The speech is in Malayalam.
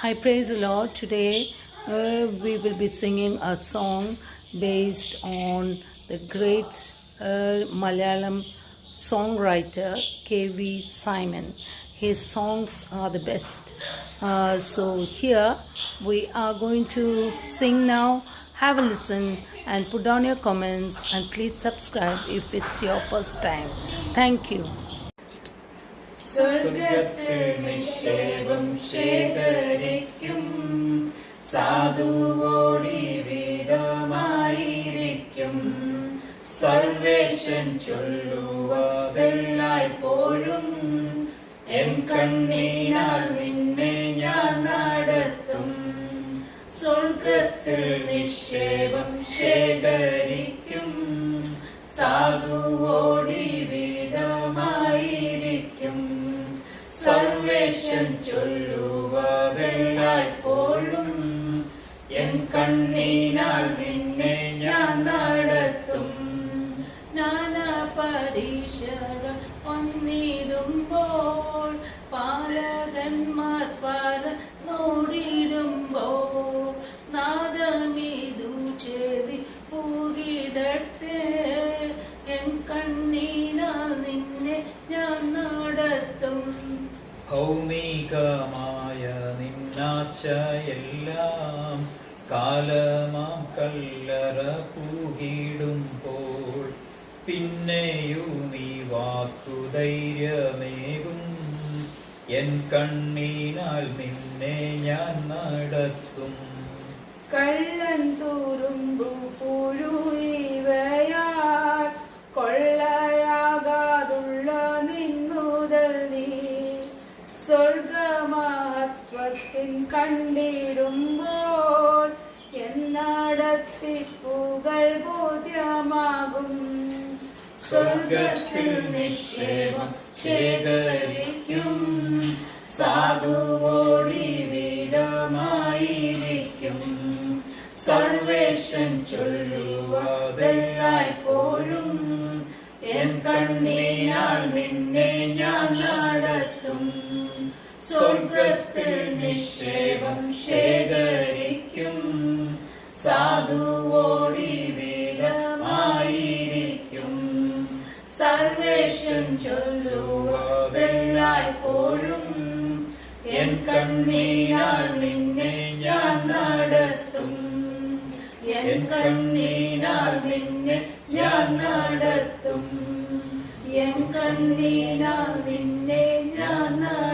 Hi, praise the Lord. Today we will be singing a song based on the great Malayalam songwriter K.V. Simon. His songs are the best. So here we are going to sing now. Have a listen and put down your comments and please subscribe if it's your first time. Thank you. സ്വർഗത്തിൽ നിക്ഷേപം ശേഖരിക്കും സാധുവോടി വീതമായിരിക്കും സർവേഷൻ ചൊല്ലുവതെല്ലായ്പ്പോഴും എൻ കണ്ണീനാൽ നിന്നെ ഞാൻ നടത്തും സ്വർഗത്തിൽ നിക്ഷേപം ശേഖരിക്കും സാധുവോടി വീതമായിരിക്കും സർവേഷൻ ചൊല്ലുവതെല്ലായ്പ്പോഴും എൻ കണ്ണീനാൽ നിന്നെ ഞാൻ നടത്തും നാനാ പരീക്ഷകൾ വന്നിടുമ്പോൾ പാലകന്മാർ പറന്നോടിടുമ്പോൾ നാദമിതു ചെവി പൂകിടട്ടെ എൻ കണ്ണീനാൽ നിന്നെ ഞാൻ നടത്തും ഭൗമികമായ നിന്നാശയെല്ലാം കാലമാം കല്ലറ പൂകിടുമ്പോൾ പിന്നെയും നീ വാക്കുധൈര്യമേകും എൻ കണ്ണീനാൽ നിന്നെ ഞാൻ നടത്തും കള്ളൻ തുറുമ്പു പുഴുയിവയാൽ കൊള്ളയാകാതുള്ള നിന്നുതൽ നീ സ്വർഗമഹത്വത്തിൻ കണ്ടിടുമ്പോൾ എന്നടത്തിപ്പുകൾ ബോധ്യമാകും സ്വർഗത്തിൽ നിക്ഷേപം ശേഖരിക്കും സാധുവോടി വീതമായിരിക്കും സർവേഷൻ ചൊല്ലുവതെല്ലായ്പ്പോഴും എൻ കണ്ണീനാൽ നിന്നെ ഞാൻ നടത്തും സ്വർഗത്തിൽ നിക്ഷേപം ശേഖരിക്കും സാധുവോടി വീതമായിരിക്കും സർവേഷൻ ചൊല്ലുവതെല്ലായ്പ്പോഴും എൻ കണ്ണീനാൽ നിന്നെ ഞാൻ നടത്തും എൻ കണ്ണീനാൽ നിന്നെ ഞാൻ നടത്തും എൻ കണ്ണീനാൽ നിന്നെ ഞാൻ നടത്തും